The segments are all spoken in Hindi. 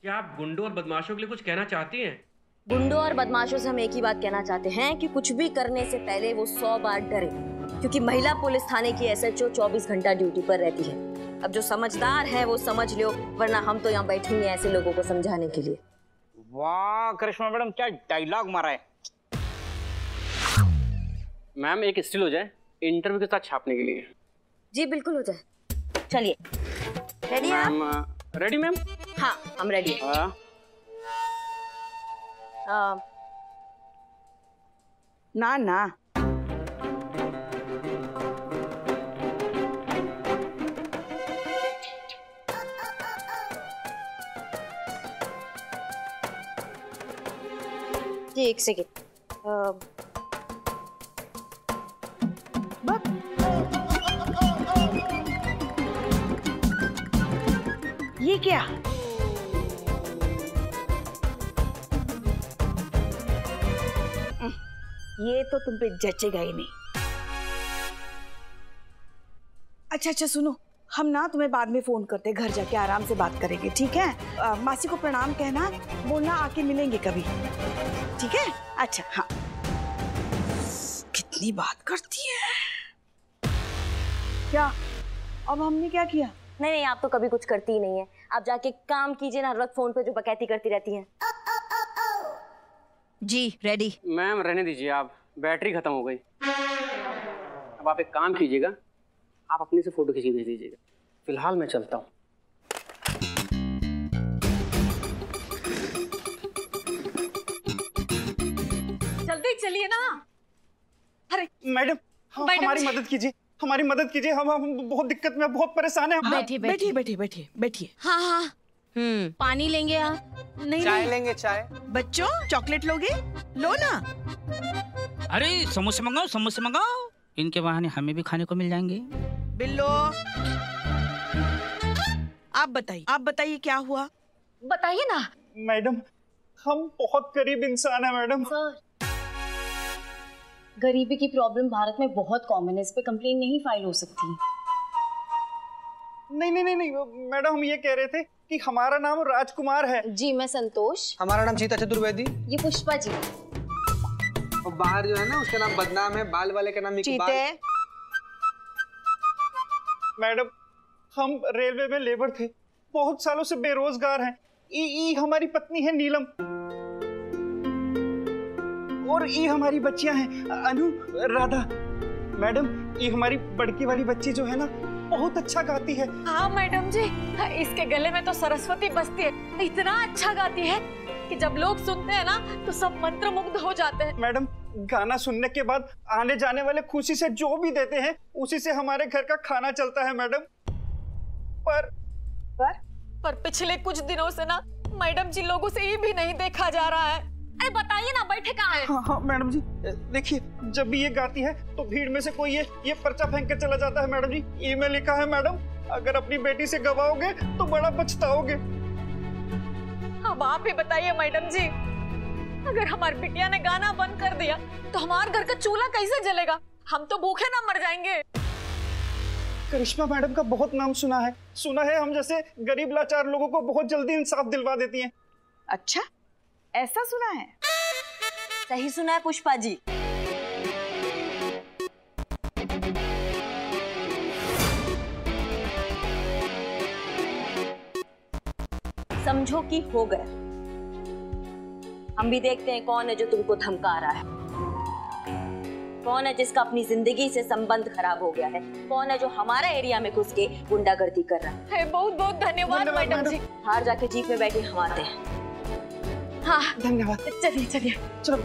क्या आप गुंडों और बदमाशों के लिए कुछ कहना चाहती हैं? गुंडों और बदमाशों से हम एक ही बात कहना चाहते हैं कि कुछ भी करने से पहले वो 100 बार डरे, क्योंकि महिला पुलिस थाने की एसएचओ 24 घंटा ड्यूटी पर रहती है। अब जो समझदार है वो समझ लो, वरना हम तो यहाँ बैठे हैं ऐसे लोगों को समझाने के लिए। वाह करिश्मा मैडम, क्या डायलॉग मारा है। मैम एक स्टिल हो जाए इंटरव्यू के साथ छापने के लिए। जी बिल्कुल हो जाए, चलिए। रेडी है? Ready ma'am? हाँ हम रेडी हैं। ना ना जी एक सेकेंड। ये क्या? ये तो तुम पे जचेगा ही नहीं। अच्छा सुनो, हम ना तुम्हें बाद में फोन करते, घर जाके आराम से बात करेंगे, ठीक है? मासी को प्रणाम कहना, बोलना आके मिलेंगे कभी, ठीक है? अच्छा हाँ। कितनी बात करती है। क्या अब हमने क्या किया? नहीं आप तो कभी कुछ करती ही नहीं है। आप जाके काम कीजिए ना, रख फोन पे जो बकैती करती रहती हैं। जी रेडी। मैम रहने दीजिए, आप बैटरी खत्म हो गई। अब आप एक काम कीजिएगा, आप अपनी से फोटो खींच भेज दीजिएगा। फिलहाल मैं चलता हूँ। जल्दी चलिए ना। अरे मैडम हमारी मदद कीजिए, हमारी मदद कीजिए। हम बहुत दिक्कत में, बहुत परेशान हैं। बैठिए बैठिए बैठिए बैठिए। हाँ पानी लेंगे आप? नहीं चाय लेंगे, चाय। बच्चों चॉकलेट लोगे? लो ना। अरे समोसे मंगाओ, समोसे मंगाओ, इनके बहाने हमें भी खाने को मिल जाएंगे। बिल्लो आप बताइए क्या हुआ? बताइए ना। मैडम हम बहुत गरीब इंसान है मैडम। सर गरीबी की प्रॉब्लम भारत में बहुत कॉमन है, इस पे कंप्लेन नहीं फाइल हो सकती। नहीं मैडम, हम ये कह रहे थे कि हमारा नाम राजकुमार है। जी मैं संतोष। हमारा नाम चीता चतुर्वेदी। ये पुष्पा जी। और बाहर जो है ना उसका नाम बदनाम है, बाल वाले का नाम इकबाल। चीते। मैडम हम रेलवे में लेबर थे, बहुत सालों से बेरोजगार हैं। ई हमारी पत्नी है नीलम, और ये हमारी बच्चियां हैं अनु, राधा। मैडम ये हमारी बड़की वाली बच्ची जो है ना बहुत अच्छा गाती है। हाँ मैडम जी, इसके गले में तो सरस्वती बसती है। इतना अच्छा गाती है कि जब लोग सुनते हैं ना तो सब मंत्रमुग्ध हो जाते हैं। मैडम गाना सुनने के बाद आने जाने वाले खुशी से जो भी देते हैं उसी से हमारे घर का खाना चलता है मैडम। पर पिछले कुछ दिनों से ना मैडम जी लोगों से ये भी नहीं देखा जा रहा है। अरे बताइए ना, बैठे कहाँ हैं? हाँ मैडम जी, देखिए जब भी ये गाती है तो भीड़ में से कोई ये पर्चा फेंक के चला जाता है मैडम जी। ई में लिखा है मैडम, अगर अपनी बेटी से गवाओगे तो बड़ा पछताओगे। अब आप ही बताइए मैडम जी, अगर हमारी बिटिया ने गाना बंद कर दिया तो हमारे घर का चूल्हा कैसे जलेगा? हम तो भूखे ना मर जाएंगे। करिश्मा मैडम का बहुत नाम सुना है हम जैसे गरीब लाचार लोगों को बहुत जल्दी इंसाफ दिलवा देती हैं। अच्छा ऐसा सुना है? सही सुना है पुष्पा जी। समझो कि हो गया। हम भी देखते हैं कौन है जो तुमको धमका रहा है, कौन है जिसका अपनी जिंदगी से संबंध खराब हो गया है, कौन है जो हमारे एरिया में घुस के गुंडागर्दी कर रहा है। बहुत बहुत धन्यवाद मैडम जी। बाहर जाके जीप में बैठे हम आते हैं। हाँ धन्यवाद। चलिए। चलो।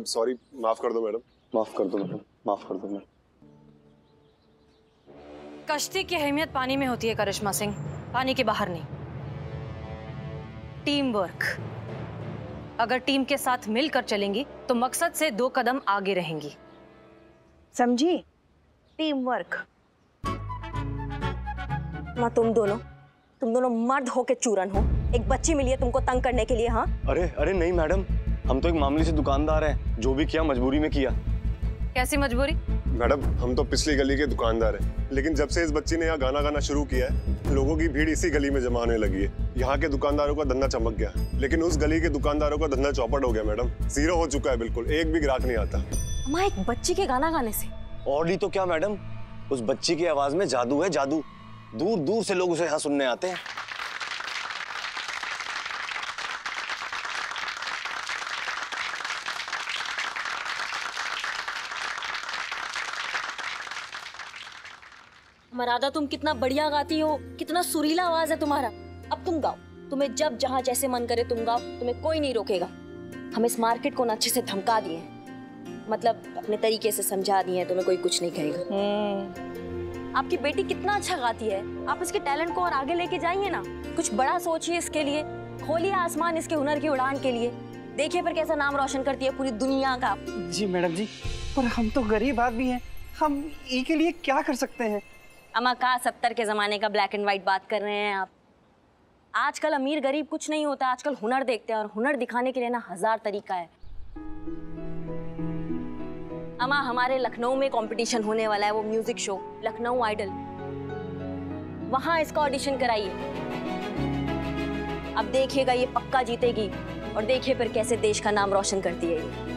सॉरी, माफ कर दो मैडम। माफ कर दो मैडम, माफ कर दो मैडम। कश्ती की अहमियत पानी में होती है करिश्मा सिंह, पानी के बाहर नहीं। टीम वर्क, अगर टीम के साथ मिलकर चलेंगी तो मकसद से 2 कदम आगे रहेंगी, समझी? Team work. माँ तुम दोनों मर्द हो के चूरन हो। एक बच्ची मिली है तुमको तंग करने के लिए। हाँ अरे नहीं मैडम, हम तो एक मामूली से दुकानदार हैं, जो भी किया मजबूरी में किया। कैसी मजबूरी? मैडम हम तो पिछली गली के दुकानदार हैं, लेकिन जब से इस बच्ची ने यहाँ गाना गाना शुरू किया है, लोगों की भीड़ इसी गली में जमा होने लगी है। यहाँ के दुकानदारों का धंधा चमक गया, लेकिन उस गली के दुकानदारों का धंधा चौपट हो गया मैडम। जीरो हो चुका है बिल्कुल, एक भी ग्राहक नहीं आता। माँ एक बच्ची के गाना गाने से? और नहीं तो क्या मैडम, उस बच्ची की आवाज में जादू है, जादू। दूर दूर से लोग उसे यहाँ सुनने आते हैं। मरादा तुम कितना बढ़िया गाती हो, कितना सुरीला आवाज है तुम्हारा। अब तुम गाओ, तुम्हें जब जहां जैसे मन करे तुम गाओ, तुम्हें कोई नहीं रोकेगा। हम इस मार्केट को ना अच्छे से धमका दिए हैं, मतलब अपने तरीके से समझा दिए हैं, तुम्हें कोई कुछ नहीं कहेगा। आपकी बेटी कितना अच्छा गाती है, आप इसके टैलेंट को और आगे लेके जाइए ना। कुछ बड़ा सोचिए इसके लिए, खोलिए आसमान इसके हुनर की उड़ान के लिए। देखिए पर कैसा नाम रोशन करती है पूरी दुनिया का। जी मैडम जी, पर हम तो गरीब आदमी हैं, हम इसके लिए क्या कर सकते हैं? अमा का 70 के जमाने का ब्लैक एंड व्हाइट बात कर रहे हैं आप। आजकल अमीर गरीब कुछ नहीं होता, आजकल हुनर देखते हैं, और हुनर दिखाने के लिए ना 1000 तरीका है। अमा हमारे लखनऊ में कंपटीशन होने वाला है, वो म्यूजिक शो लखनऊ आइडल, वहां इसका ऑडिशन कराइए। अब देखिएगा ये पक्का जीतेगी, और देखिए फिर कैसे देश का नाम रोशन करती है ये।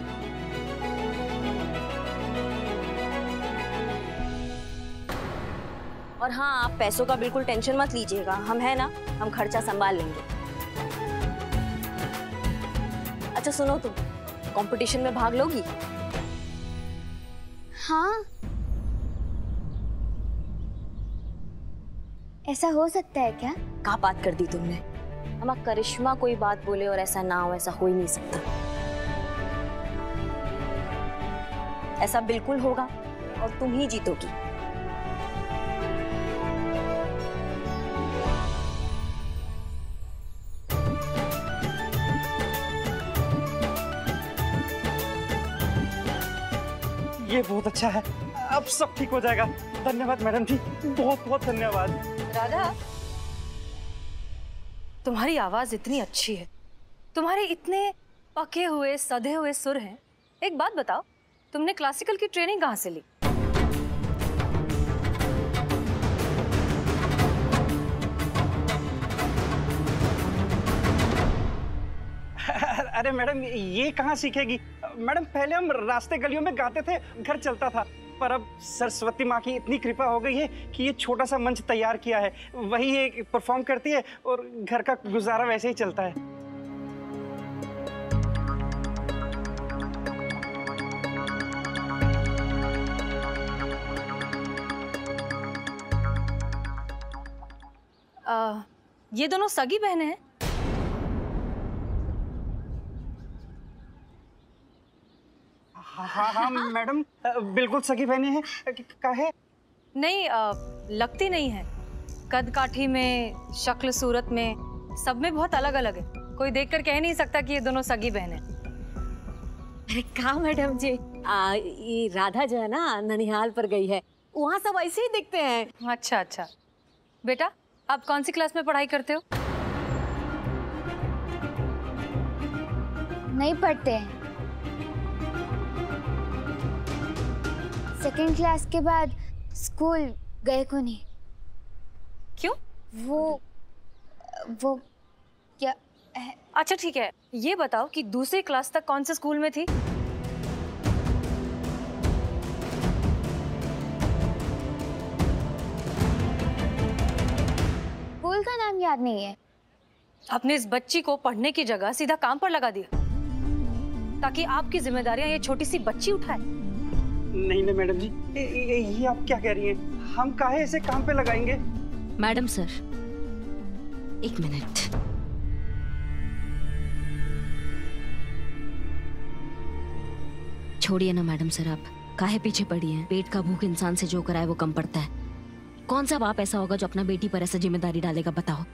और हाँ, आप पैसों का बिल्कुल टेंशन मत लीजिएगा, हम है ना, हम खर्चा संभाल लेंगे। अच्छा सुनो, तुम कंपटीशन में भाग लोगी? हाँ, ऐसा हो सकता है क्या? क्या बात कर दी तुमने? अम्मा करिश्मा कोई बात बोले और ऐसा ना हो, ऐसा हो ही नहीं सकता। ऐसा बिल्कुल होगा और तुम ही जीतोगी। ये बहुत अच्छा है, अब सब ठीक हो जाएगा। धन्यवाद मैडम जी, बहुत बहुत धन्यवाद। राधा, तुम्हारी आवाज इतनी अच्छी है, तुम्हारे इतने पके हुए सधे हुए सुर हैं। एक बात बताओ, तुमने क्लासिकल की ट्रेनिंग कहाँ से ली? अरे मैडम, ये कहाँ सीखेगी मैडम? पहले हम रास्ते गलियों में गाते थे, घर चलता था, पर अब सरस्वती माँ की इतनी कृपा हो गई है कि ये छोटा सा मंच तैयार किया है, वही ये परफॉर्म करती है और घर का गुजारा वैसे ही चलता है। ये दोनों सगी बहनें हैं? हाँ मैडम, बिल्कुल सगी बहनें हैं। काहे? नहीं, लगती नहीं है। कद काठी में, शक्ल सूरत में, सब में बहुत अलग अलग है। कोई देखकर कह नहीं सकता कि ये दोनों सगी बहनें। अरे कहा मैडम जी, ये राधा जो है ना ननिहाल पर गई है, वहाँ सब ऐसे ही दिखते हैं। अच्छा अच्छा। बेटा, आप कौन सी क्लास में पढ़ाई करते हो? नहीं पढ़ते हैं। सेकेंड क्लास के बाद स्कूल गए को नहीं। क्यों? वो क्या है? अच्छा ठीक है, ये बताओ कि दूसरी क्लास तक कौन से स्कूल में थी? स्कूल का नाम याद नहीं है। आपने इस बच्ची को पढ़ने की जगह सीधा काम पर लगा दिया ताकि आपकी जिम्मेदारियां ये छोटी सी बच्ची उठाए। नहीं नहीं मैडम जी, ये आप क्या कह रही हैं? हम काहे इसे काम पे लगाएंगे? मैडम सर, एक मिनट। छोड़िए ना मैडम सर, आप काहे पीछे पड़ी हैं? पेट का भूख इंसान से जो कराए वो कम पड़ता है। कौन सा बाप ऐसा होगा जो अपना बेटी पर ऐसा जिम्मेदारी डालेगा, बताओ।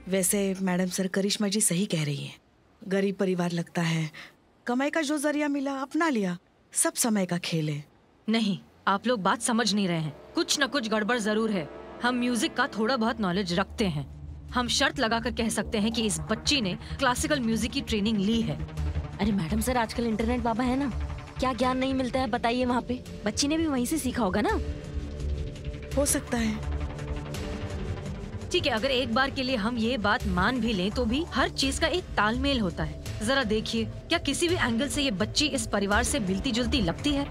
वैसे मैडम सर करिश्मा जी सही कह रही हैं। गरीब परिवार लगता है, कमाई का जो जरिया मिला अपना लिया, सब समय का खेल है। नहीं, आप लोग बात समझ नहीं रहे हैं। कुछ न कुछ गड़बड़ जरूर है। हम म्यूजिक का थोड़ा बहुत नॉलेज रखते हैं। हम शर्त लगाकर कह सकते हैं कि इस बच्ची ने क्लासिकल म्यूजिक की ट्रेनिंग ली है। अरे मैडम सर, आजकल इंटरनेट बाबा है ना, क्या ज्ञान नहीं मिलता है बताइए वहाँ पे। बच्ची ने भी वहीं से सीखा होगा ना। हो सकता है। ठीक है, अगर एक बार के लिए हम ये बात मान भी लें तो भी हर चीज का एक तालमेल होता है। जरा देखिए, क्या किसी भी एंगल से ये बच्ची इस परिवार से मिलती जुलती लगती है?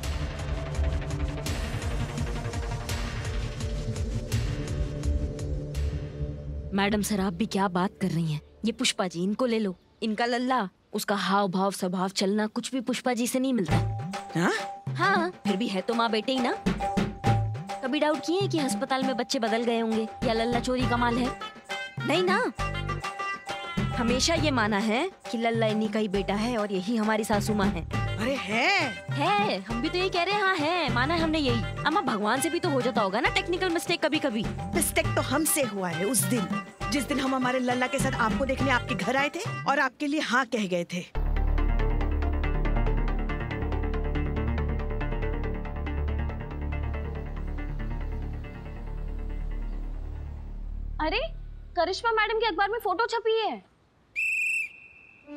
मैडम सर, आप भी क्या बात कर रही हैं? ये पुष्पा जी, इनको ले लो। इनका लल्ला, उसका हाव भाव स्वभाव चलना कुछ भी पुष्पा जी से नहीं मिलता। हाँ, फिर भी है तो माँ बेटे ही ना। कभी डाउट किए हैं कि अस्पताल में बच्चे बदल गए होंगे या लल्ला चोरी का माल है? नहीं ना, हमेशा ये माना है कि लल्ला इन्हीं का ही बेटा है और यही हमारी सासू माँ है। अरे है, हम भी तो यही कह रहे हैं। हाँ है, माना है हमने यही। अम्मा, भगवान से भी तो हो जाता होगा ना टेक्निकल मिस्टेक कभी कभी। मिस्टेक तो हमसे हुआ है उस दिन, जिस दिन हम हमारे लल्ला के साथ आपको देखने आपके घर आए थे और आपके लिए हाँ कह गए थे। अरे, करिश्मा मैडम के अखबार में फोटो छपी है।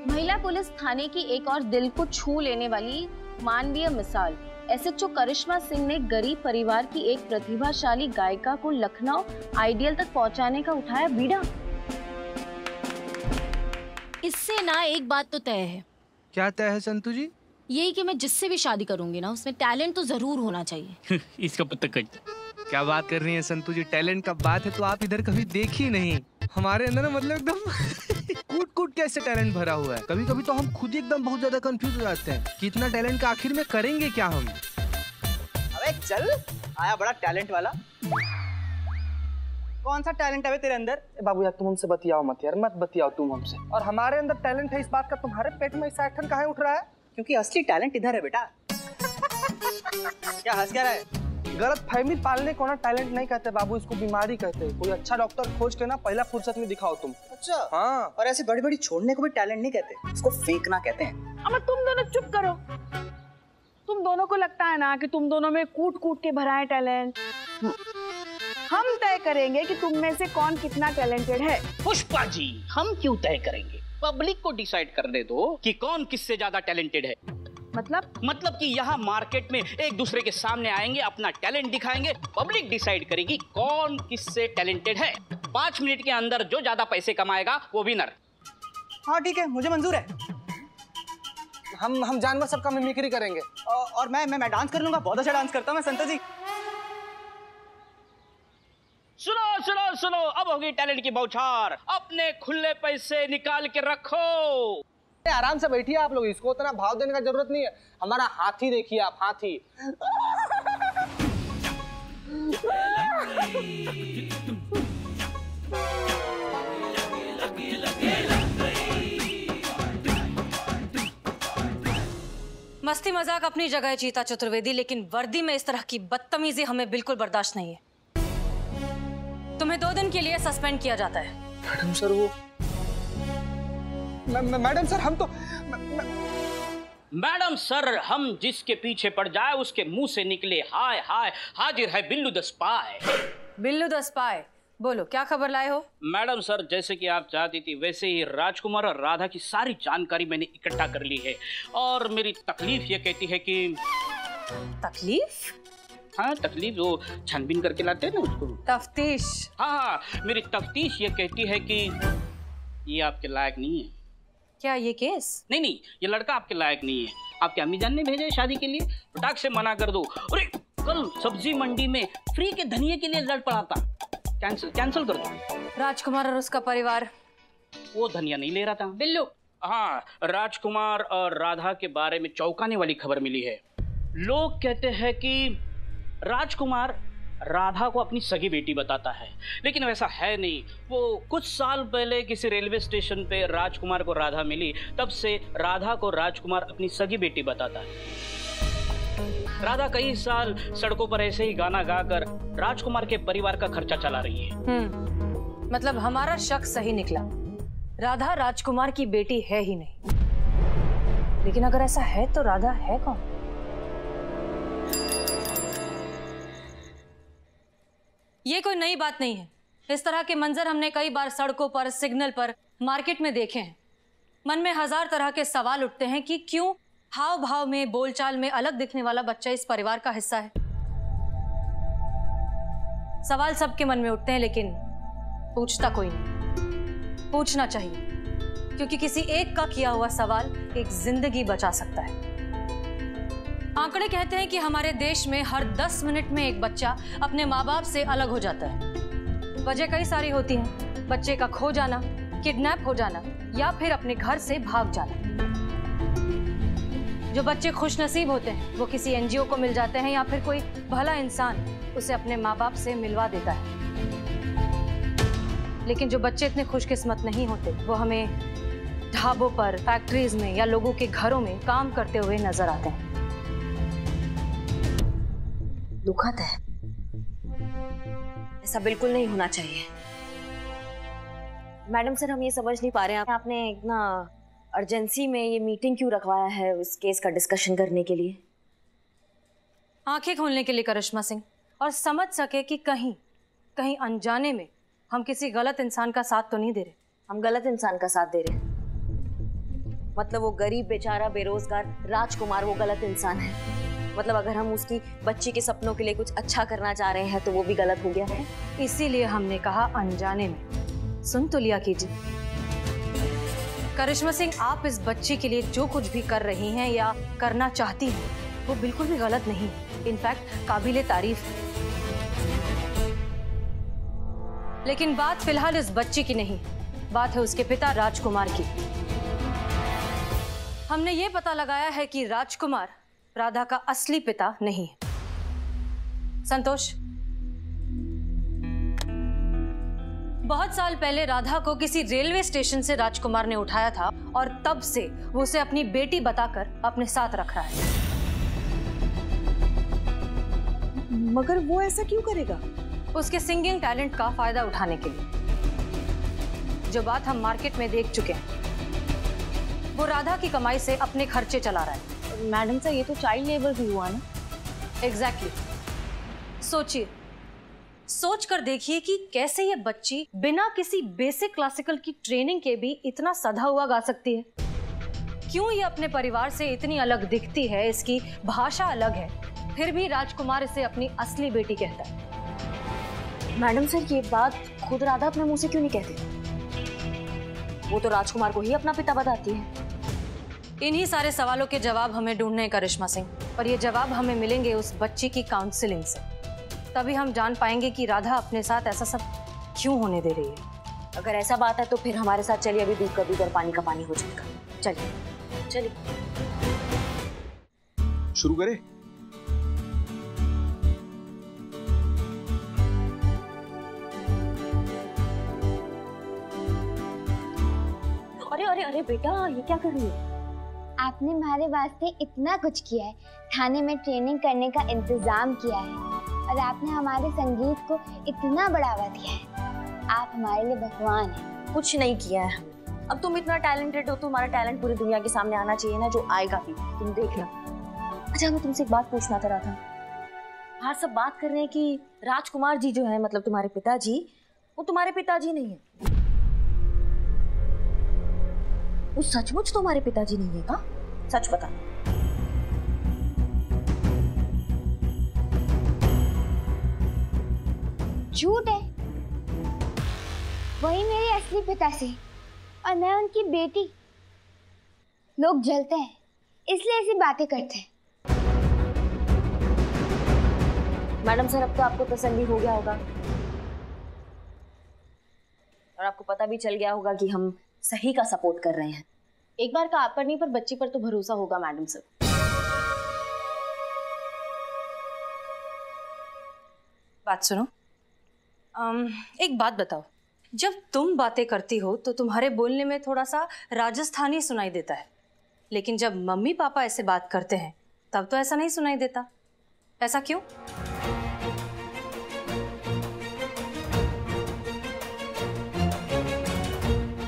महिला पुलिस थाने की एक और दिल को छू लेने वाली मानवीय मिसाल। एसएचओ करिश्मा सिंह ने गरीब परिवार की एक प्रतिभाशाली गायिका को लखनऊ आइडियल तक पहुंचाने का उठाया बीड़ा। इससे ना एक बात तो तय है। क्या तय है संतू जी? यही कि मैं जिससे भी शादी करूंगी ना, उसमें टैलेंट तो जरूर होना चाहिए। इसका पता कर। क्या बात कर रही हैं संतू जी? टैलेंट का बात है तो आप इधर कभी देखी नहीं। हमारे अंदर ना मतलब एकदम कूट कूट के ऐसे टैलेंट भरा हुआ है। कभी कभी तो हम खुद ही एकदम बहुत ज्यादा कंफ्यूज हो जाते हैं कि इतना टैलेंट का आखिर में करेंगे क्या हम। अबे चल, आया बड़ा टैलेंट वाला। कौन सा टैलेंट है तेरे अंदर? बाबू यार तुम हमसे बतियाओ मत यार, मत बतियाओ तुम हमसे। और हमारे अंदर टैलेंट है इस बात का, तुम्हारे पेट में ऐसा एक्शन काहे उठ रहा है? क्योंकि असली टैलेंट इधर है बेटा। क्या हंस क्या रहा है? गलत फहमी पालने को ना टैलेंट नहीं कहते बाबू, इसको बीमारी कहते हैं। कोई अच्छा डॉक्टर खोज के ना पहला फुर्सत में दिखाओ तुम। अच्छा हाँ, और ऐसी बड़ी बड़ी छोड़ने को भी टैलेंट नहीं कहते, इसको फेंकना कहते हैं। अब तुम दोनों चुप करो। तुम दोनों को लगता है ना कि तुम दोनों में कूट कूट के भरा है टैलेंट। हम तय करेंगे कि तुम में से कौन कितना टैलेंटेड है। पुष्पा जी, हम क्यों तय करेंगे? पब्लिक को डिसाइड करने दो कि कौन किससे ज्यादा टैलेंटेड है। मतलब कि यहाँ मार्केट में एक दूसरे के सामने आएंगे, अपना टैलेंट दिखाएंगे, पब्लिक डिसाइड करेगी कौन किससे टैलेंटेड है। 5 मिनट के अंदर जो ज्यादा पैसे कमाएगा वो विनर। हाँ ठीक है, मुझे मंजूर है। हम जानवर सबका मिमिक्री करेंगे और मैं डांस कर लूंगा। बहुत अच्छा डांस करता हूँ मैं संतोष जी। सुनो सुनो सुनो, अब होगी टैलेंट की बौछार। अपने खुले पैसे निकाल के रखो। आराम से बैठिए आप लोग, इसको उतना भाव देने का जरूरत नहीं है। हमारा हाथी देखिए आप, हाथी। मस्ती मजाक अपनी जगह है चीता चतुर्वेदी, लेकिन वर्दी में इस तरह की बदतमीजी हमें बिल्कुल बर्दाश्त नहीं है। तुम्हें 2 दिन के लिए सस्पेंड किया जाता है। मैडम सर वो मैडम सर हम तो मैडम सर, हम जिसके पीछे पड़ जाए उसके मुंह से निकले हाय हाय, हाजिर है Billu the spy. Billu the spy, बोलो क्या खबर लाए हो? मैडम सर, जैसे कि आप चाहती थी वैसे ही राजकुमार और राधा की सारी जानकारी मैंने इकट्ठा कर ली है और मेरी तकलीफ ये कहती है कि। तकलीफ? हाँ तकलीफ, वो छानबीन करके लाते हैं ना उसको। तफ्तीश? हाँ, मेरी तफ्तीश ये कहती है कि ये आपके लायक नहीं है। क्या ये केस? नहीं, ये लड़का आपके लायक नहीं है। आपके अम्मी जान ने भेजा है शादी के लिए, फटाक से मना कर दो। अरे कल सब्जी मंडी में फ्री के धनिये के लिए लड़ पड़ा था, कैंसिल कर दो। राजकुमार और उसका परिवार वो धनिया नहीं ले रहा था। बिल्लू? हाँ, राजकुमार और राधा के बारे में चौंकाने वाली खबर मिली है। लोग कहते हैं कि राजकुमार राधा को अपनी सगी बेटी बताता है, लेकिन वैसा है नहीं। वो कुछ साल पहले किसी रेलवे स्टेशन पे राजकुमार को राधा मिली, तब से राधा को राजकुमार अपनी सगी बेटी बताता है। राधा कई साल सड़कों पर ऐसे ही गाना गाकर राजकुमार के परिवार का खर्चा चला रही है। मतलब हमारा शक सही निकला, राधा राजकुमार की बेटी है ही नहीं। लेकिन अगर ऐसा है तो राधा है कौन? ये कोई नई बात नहीं है। इस तरह के मंजर हमने कई बार सड़कों पर, सिग्नल पर, मार्केट में देखे हैं। मन में हजार तरह के सवाल उठते हैं कि क्यों हाव भाव में, बोलचाल में अलग दिखने वाला बच्चा इस परिवार का हिस्सा है। सवाल सबके मन में उठते हैं, लेकिन पूछता कोई नहीं। पूछना चाहिए, क्योंकि किसी एक का किया हुआ सवाल एक जिंदगी बचा सकता है। आंकड़े कहते हैं कि हमारे देश में हर 10 मिनट में एक बच्चा अपने माँ बाप से अलग हो जाता है। वजह कई सारी होती हैं, बच्चे का खो जाना, किडनैप हो जाना या फिर अपने घर से भाग जाना। जो बच्चे खुशनसीब होते हैं वो किसी एनजीओ को मिल जाते हैं या फिर कोई भला इंसान उसे अपने माँ बाप से मिलवा देता है। लेकिन जो बच्चे इतने खुशकिस्मत नहीं होते वो हमें ढाबों पर, फैक्ट्रीज में या लोगों के घरों में काम करते हुए नजर आते हैं। दुखद है, ऐसा बिल्कुल नहीं होना चाहिए। मैडम सर, हम ये समझ नहीं पा रहे हैं आपने इतना अर्जेंसी में ये मीटिंग क्यों रखवाया है इस केस का डिस्कशन करने के लिए? आंखें खोलने के लिए करिश्मा सिंह, और समझ सके कि कहीं कहीं अनजाने में हम किसी गलत इंसान का साथ तो नहीं दे रहे। हम गलत इंसान का साथ दे रहे हैं? मतलब वो गरीब बेचारा बेरोजगार राजकुमार वो गलत इंसान है? मतलब अगर हम उसकी बच्ची के सपनों के लिए कुछ अच्छा करना चाह रहे हैं तो वो भी गलत हो गया है? इसीलिए हमने कहा अनजाने में। सुन तो लिया कीजिए करिश्मा सिंह, आप इस बच्ची के लिए जो कुछ भी कर रही हैं या करना चाहती हैं वो बिल्कुल भी गलत नहीं है, इनफैक्ट काबिले तारीफ है। लेकिन बात फिलहाल इस बच्ची की नहीं, बात है उसके पिता राजकुमार की। हमने ये पता लगाया है कि राजकुमार राधा का असली पिता नहीं है। संतोष, बहुत साल पहले राधा को किसी रेलवे स्टेशन से राजकुमार ने उठाया था और तब से वो उसे अपनी बेटी बताकर अपने साथ रख रहा है। मगर वो ऐसा क्यों करेगा? उसके सिंगिंग टैलेंट का फायदा उठाने के लिए। जो बात हम मार्केट में देख चुके हैं, वो राधा की कमाई से अपने खर्चे चला रहा है। मैडम सर, ये तो चाइल्ड लेबर भी हुआ ना? एग्जैक्टली। सोचिए, सोच कर देखिए कि कैसे ये बच्ची बिना किसी बेसिक क्लासिकल की ट्रेनिंग के भी इतना सधा हुआ गा सकती है। क्यों ये अपने परिवार से इतनी अलग दिखती है, इसकी भाषा अलग है, फिर भी राजकुमार इसे अपनी असली बेटी कहता है। मैडम सर, ये बात खुद राधा अपने मुंह से क्यों नहीं कहती? वो तो राजकुमार को ही अपना पिता बताती है। इन्हीं सारे सवालों के जवाब हमें ढूंढने हैं करिश्मा सिंह, और ये जवाब हमें मिलेंगे उस बच्ची की काउंसलिंग से। तभी हम जान पाएंगे कि राधा अपने साथ ऐसा सब क्यों होने दे रही है। अगर ऐसा बात है तो फिर हमारे साथ चलिए, अभी दूध का दूध और पानी का पानी हो जाएगा। चलिए चलिए शुरू करें। अरे अरे अरे बेटा, ये क्या कर रही है? आपने हमारे वास्ते इतना कुछ किया है, थाने में ट्रेनिंग करने का इंतजाम किया है और आपने हमारे संगीत को इतना बढ़ावा दिया है। आप हमारे लिए भगवान हैं। कुछ नहीं किया है हमने। अब तुम इतना टैलेंटेड हो, तुम्हारा टैलेंट पूरी दुनिया के सामने आना चाहिए ना, जो आएगा भी, तुम देखना। अच्छा, मैं तुमसे एक बात पूछना चाह रहा था। बाहर सब बात कर रहे हैं कि राजकुमार जी जो है, मतलब तुम्हारे पिताजी, वो तुम्हारे पिताजी नहीं है। वो सचमुच तुम्हारे पिताजी नहीं है का? सच बता। झूठ है, वही मेरे असली पिता से और मैं उनकी बेटी। लोग जलते हैं इसलिए ऐसी बातें करते हैं। मैडम सर, अब तो आपको तसल्ली हो गया होगा और आपको पता भी चल गया होगा कि हम सही का सपोर्ट कर रहे हैं। एक बार का आप पर नहीं, पर बच्ची पर तो भरोसा होगा मैडम सर। बात सुनो, एक बात बताओ, जब तुम बातें करती हो तो तुम्हारे बोलने में थोड़ा सा राजस्थानी सुनाई देता है, लेकिन जब मम्मी पापा ऐसे बात करते हैं तब तो ऐसा नहीं सुनाई देता। ऐसा क्यों?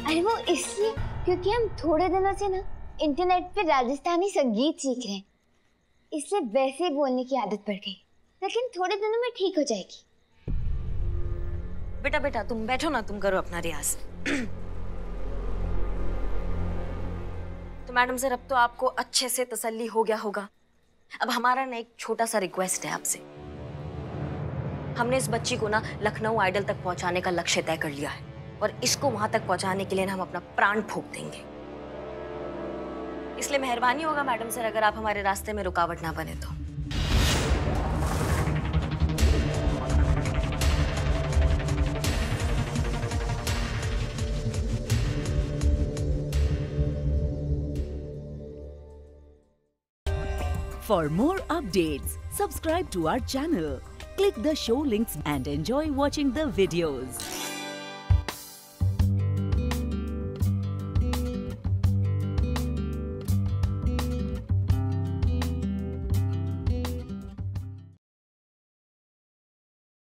अरे वो इसलिए क्योंकि हम थोड़े दिनों से ना इंटरनेट पे राजस्थानी संगीत सीख रहे हैं, इसलिए वैसे ही बोलने की आदत पड़ गई, लेकिन थोड़े दिनों में ठीक हो जाएगी। बेटा बेटा तुम बैठो ना, तुम करो अपना रियाज। तो मैडम सर, अब तो आपको अच्छे से तसल्ली हो गया होगा। अब हमारा ना एक छोटा सा रिक्वेस्ट है आपसे। हमने इस बच्ची को ना लखनऊ आइडल तक पहुंचाने का लक्ष्य तय कर लिया है, और इसको वहां तक पहुंचाने के लिए ना हम अपना प्राण फूंक देंगे। इसलिए मेहरबानी होगा मैडम सर अगर आप हमारे रास्ते में रुकावट ना बने तो। For more updates, subscribe to our channel, click the show links and enjoy watching the videos.